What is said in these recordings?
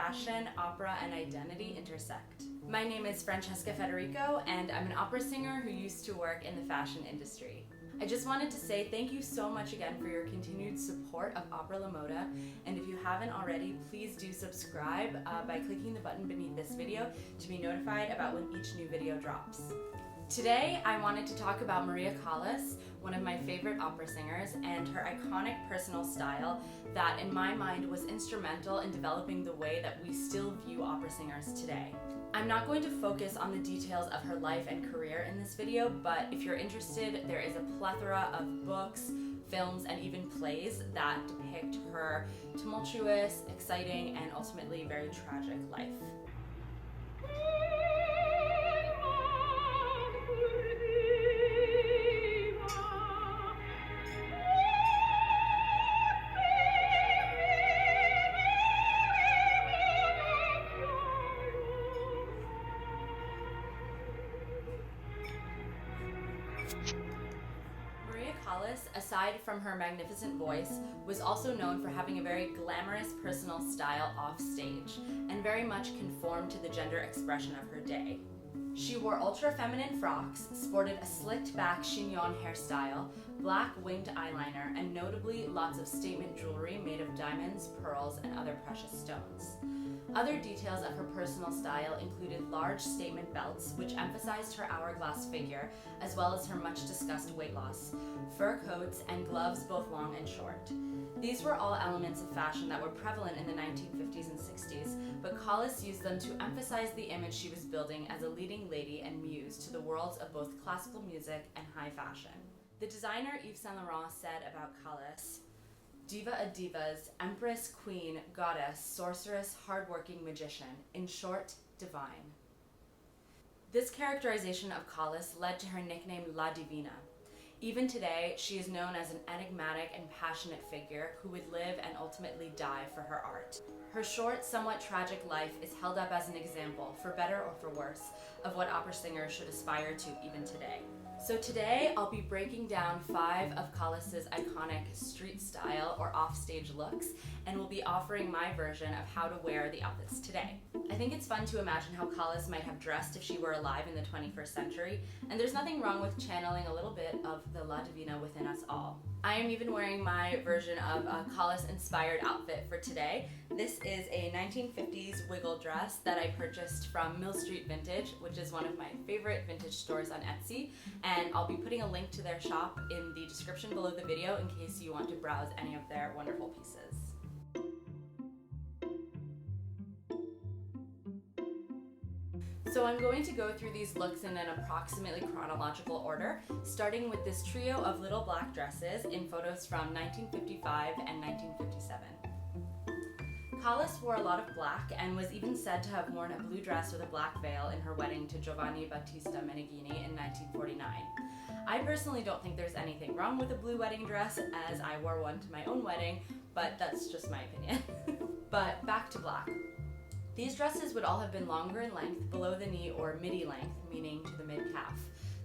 fashion, opera, and identity intersect. My name is Francesca Federico, and I'm an opera singer who used to work in the fashion industry. I just wanted to say thank you so much again for your continued support of Opera La Moda, and if you haven't already, please do subscribe by clicking the button beneath this video to be notified about when each new video drops. Today, I wanted to talk about Maria Callas, one of my favorite opera singers, and her iconic personal style that, in my mind, was instrumental in developing the way that we still view opera singers today. I'm not going to focus on the details of her life and career in this video, but if you're interested, there is a plethora of books, films, and even plays that depict her tumultuous, exciting, and ultimately very tragic life. Maria Callas, aside from her magnificent voice, was also known for having a very glamorous personal style off stage, and very much conformed to the gender expression of her day. She wore ultra-feminine frocks, sported a slicked-back chignon hairstyle, black winged eyeliner, and notably lots of statement jewelry made of diamonds, pearls, and other precious stones. Other details of her personal style included large statement belts, which emphasized her hourglass figure, as well as her much-discussed weight loss, fur coats, and gloves both long and short. These were all elements of fashion that were prevalent in the 1950s and 60s, but Callas used them to emphasize the image she was building as a leading lady and muse to the worlds of both classical music and high fashion. The designer Yves Saint Laurent said about Callas, "Diva of divas, empress, queen, goddess, sorceress, hardworking magician, in short, divine." This characterization of Callas led to her nickname La Divina. Even today, she is known as an enigmatic and passionate figure who would live and ultimately die for her art. Her short, somewhat tragic life is held up as an example, for better or for worse, of what opera singers should aspire to even today. So today, I'll be breaking down 5 of Callas's iconic street style or offstage looks, and will be offering my version of how to wear the outfits today. I think it's fun to imagine how Callas might have dressed if she were alive in the 21st century, and there's nothing wrong with channeling a little bit of the La Divina within us all. I am even wearing my version of a Callas-inspired outfit for today. This is a 1950s wiggle dress that I purchased from Mill Street Vintage, which is one of my favorite vintage stores on Etsy, and I'll be putting a link to their shop in the description below the video in case you want to browse any of their wonderful pieces. So I'm going to go through these looks in an approximately chronological order, starting with this trio of little black dresses in photos from 1955 and 1957. Callas wore a lot of black and was even said to have worn a blue dress with a black veil in her wedding to Giovanni Battista Meneghini in 1949. I personally don't think there's anything wrong with a blue wedding dress, as I wore one to my own wedding, but that's just my opinion. But back to black. These dresses would all have been longer in length, below the knee, or midi length, meaning to the mid-calf.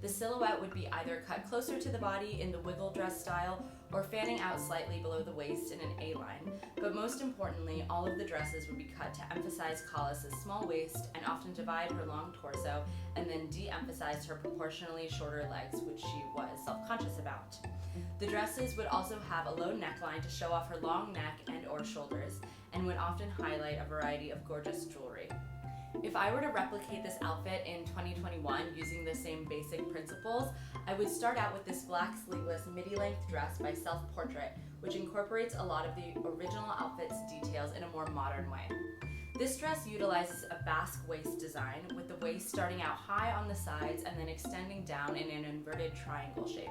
The silhouette would be either cut closer to the body in the wiggle dress style, or fanning out slightly below the waist in an A-line. But most importantly, all of the dresses would be cut to emphasize Callas's small waist and often divide her long torso, and then de-emphasize her proportionally shorter legs, which she was self-conscious about. The dresses would also have a low neckline to show off her long neck and or shoulders, and would often highlight a variety of gorgeous jewelry. If I were to replicate this outfit in 2021 using the same basic principles, I would start out with this black sleeveless midi-length dress by Self Portrait, which incorporates a lot of the original outfit's details in a more modern way. This dress utilizes a basque waist design, with the waist starting out high on the sides and then extending down in an inverted triangle shape.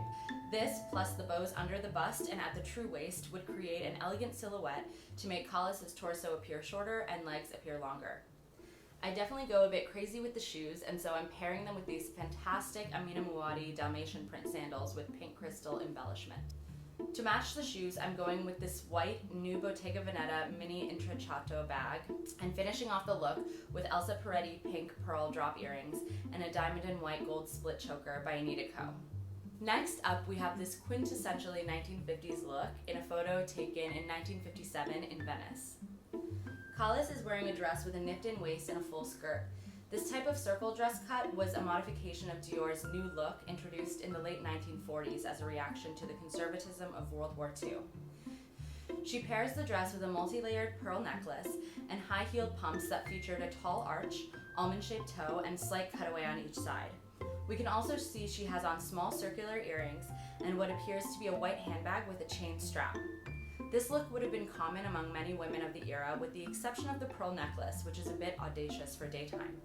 This, plus the bows under the bust and at the true waist, would create an elegant silhouette to make Callas's torso appear shorter and legs appear longer. I definitely go a bit crazy with the shoes, and so I'm pairing them with these fantastic Amina Muaddi Dalmatian print sandals with pink crystal embellishment. To match the shoes, I'm going with this white new Bottega Veneta mini intrecciato bag, and finishing off the look with Elsa Peretti pink pearl drop earrings and a diamond and white gold split choker by Anita Ko. Next up, we have this quintessentially 1950s look in a photo taken in 1957 in Venice. Callas is wearing a dress with a nipped-in waist and a full skirt. This type of circle dress cut was a modification of Dior's new look introduced in the late 1940s as a reaction to the conservatism of World War II. She pairs the dress with a multi-layered pearl necklace and high-heeled pumps that featured a tall arch, almond-shaped toe, and slight cutaway on each side. We can also see she has on small circular earrings and what appears to be a white handbag with a chain strap. This look would have been common among many women of the era, with the exception of the pearl necklace, which is a bit audacious for daytime.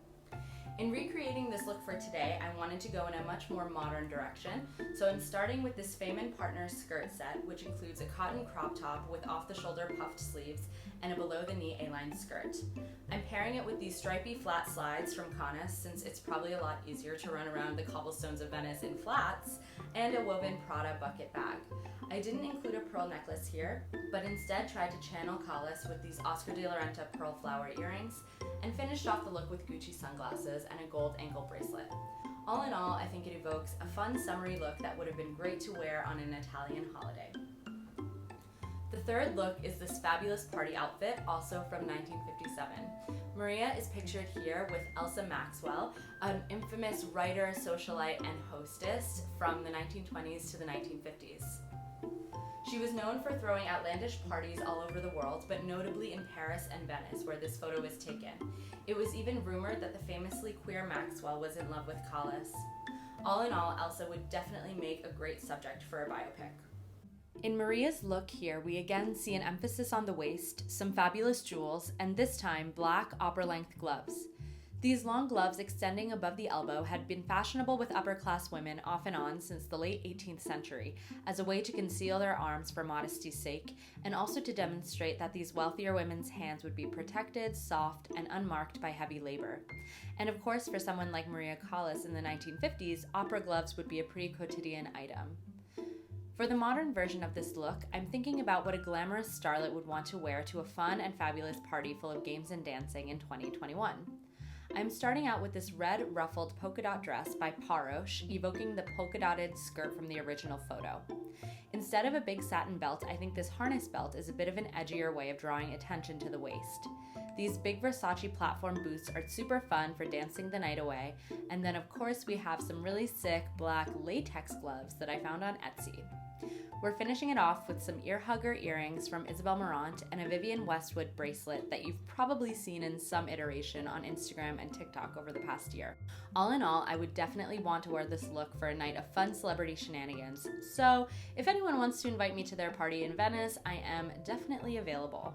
In recreating this look for today, I wanted to go in a much more modern direction, so I'm starting with this Feynman Partners skirt set, which includes a cotton crop top with off-the-shoulder puffed sleeves and a below-the-knee A-line skirt. I'm pairing it with these stripy flat slides from Cannes, since it's probably a lot easier to run around the cobblestones of Venice in flats, and a woven Prada bucket bag. I didn't include a pearl necklace here, but instead tried to channel Callas with these Oscar de la Renta pearl flower earrings, and finished off the look with Gucci sunglasses and a gold ankle bracelet. All in all, I think it evokes a fun summery look that would have been great to wear on an Italian holiday. The third look is this fabulous party outfit, also from 1957. Maria is pictured here with Elsa Maxwell, an infamous writer, socialite, and hostess from the 1920s to the 1950s. She was known for throwing outlandish parties all over the world, but notably in Paris and Venice, where this photo was taken. It was even rumored that the famously queer Maxwell was in love with Callas. All in all, Elsa would definitely make a great subject for a biopic. In Maria's look here, we again see an emphasis on the waist, some fabulous jewels, and this time, black opera-length gloves. These long gloves extending above the elbow had been fashionable with upper-class women off and on since the late 18th century, as a way to conceal their arms for modesty's sake, and also to demonstrate that these wealthier women's hands would be protected, soft, and unmarked by heavy labor. And of course, for someone like Maria Callas in the 1950s, opera gloves would be a pretty quotidian item. For the modern version of this look, I'm thinking about what a glamorous starlet would want to wear to a fun and fabulous party full of games and dancing in 2021. I'm starting out with this red ruffled polka dot dress by Paroche, evoking the polka dotted skirt from the original photo. Instead of a big satin belt, I think this harness belt is a bit of an edgier way of drawing attention to the waist. These big Versace platform boots are super fun for dancing the night away, and then of course we have some really sick black latex gloves that I found on Etsy. We're finishing it off with some ear hugger earrings from Isabel Marant and a Vivienne Westwood bracelet that you've probably seen in some iteration on Instagram and TikTok over the past year. All in all, I would definitely want to wear this look for a night of fun celebrity shenanigans, so if anyone wants to invite me to their party in Venice, I am definitely available.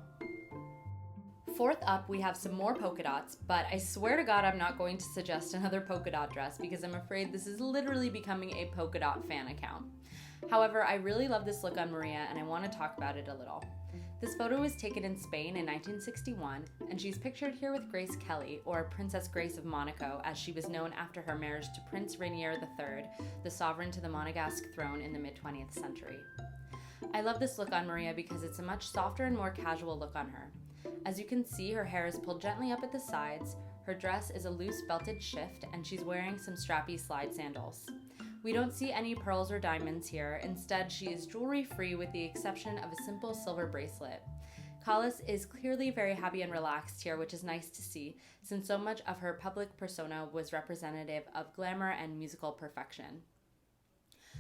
Fourth up, we have some more polka dots, but I swear to God I'm not going to suggest another polka dot dress because I'm afraid this is literally becoming a polka dot fan account. However, I really love this look on Maria and I want to talk about it a little. This photo was taken in Spain in 1961, and she's pictured here with Grace Kelly, or Princess Grace of Monaco, as she was known after her marriage to Prince Rainier III, the sovereign to the Monegasque throne in the mid-20th century. I love this look on Maria because it's a much softer and more casual look on her. As you can see, her hair is pulled gently up at the sides, her dress is a loose belted shift, and she's wearing some strappy slide sandals. We don't see any pearls or diamonds here. Instead, she is jewelry-free with the exception of a simple silver bracelet. Callas is clearly very happy and relaxed here, which is nice to see, since so much of her public persona was representative of glamour and musical perfection.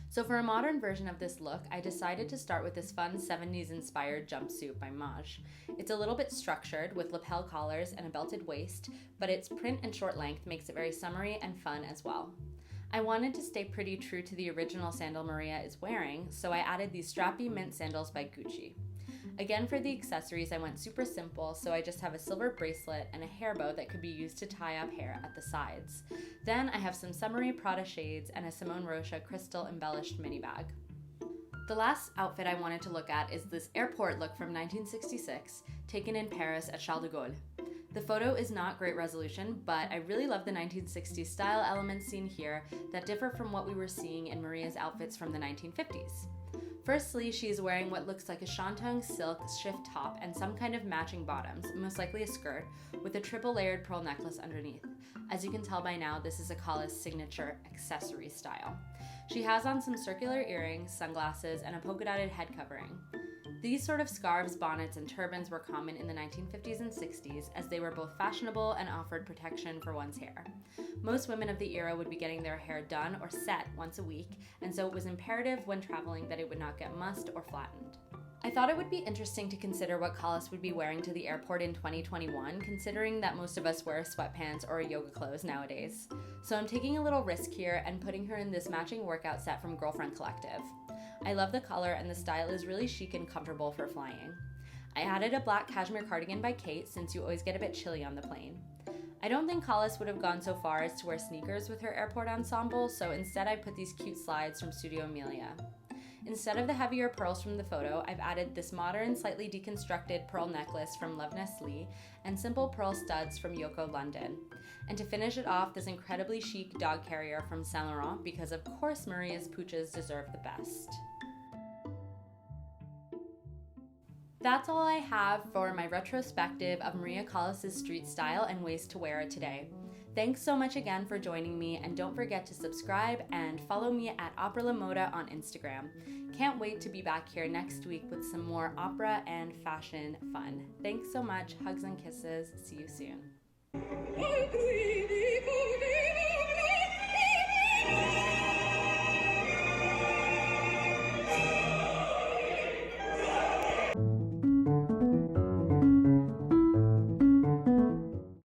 So for a modern version of this look, I decided to start with this fun 70s-inspired jumpsuit by Maj. It's a little bit structured with lapel collars and a belted waist, but its print and short length makes it very summery and fun as well. I wanted to stay pretty true to the original sandal Maria is wearing, so I added these strappy mint sandals by Gucci. Again, for the accessories, I went super simple, so I just have a silver bracelet and a hair bow that could be used to tie up hair at the sides. Then I have some summery Prada shades and a Simone Rocha crystal embellished mini bag. The last outfit I wanted to look at is this airport look from 1966, taken in Paris at Charles de Gaulle. The photo is not great resolution, but I really love the 1960s style elements seen here that differ from what we were seeing in Maria's outfits from the 1950s. Firstly, she is wearing what looks like a shantung silk shift top and some kind of matching bottoms, most likely a skirt, with a triple layered pearl necklace underneath. As you can tell by now, this is a Callas signature accessory style. She has on some circular earrings, sunglasses, and a polka dotted head covering. These sort of scarves, bonnets, and turbans were common in the 1950s and 60s as they were both fashionable and offered protection for one's hair. Most women of the era would be getting their hair done or set once a week, and so it was imperative when traveling that it would not get mussed or flattened. I thought it would be interesting to consider what Callas would be wearing to the airport in 2021, considering that most of us wear sweatpants or yoga clothes nowadays. So I'm taking a little risk here and putting her in this matching workout set from Girlfriend Collective. I love the color and the style is really chic and comfortable for flying. I added a black cashmere cardigan by Kate since you always get a bit chilly on the plane. I don't think Callas would have gone so far as to wear sneakers with her airport ensemble, so instead I put these cute slides from Studio Amelia. Instead of the heavier pearls from the photo, I've added this modern, slightly deconstructed pearl necklace from Love Nestle and simple pearl studs from Yoko London. And to finish it off, this incredibly chic dog carrier from Saint Laurent because of course Maria's pooches deserve the best. That's all I have for my retrospective of Maria Callas' street style and ways to wear it today. Thanks so much again for joining me, and don't forget to subscribe and follow me at Opera La Moda on Instagram. Can't wait to be back here next week with some more opera and fashion fun. Thanks so much, hugs and kisses, see you soon.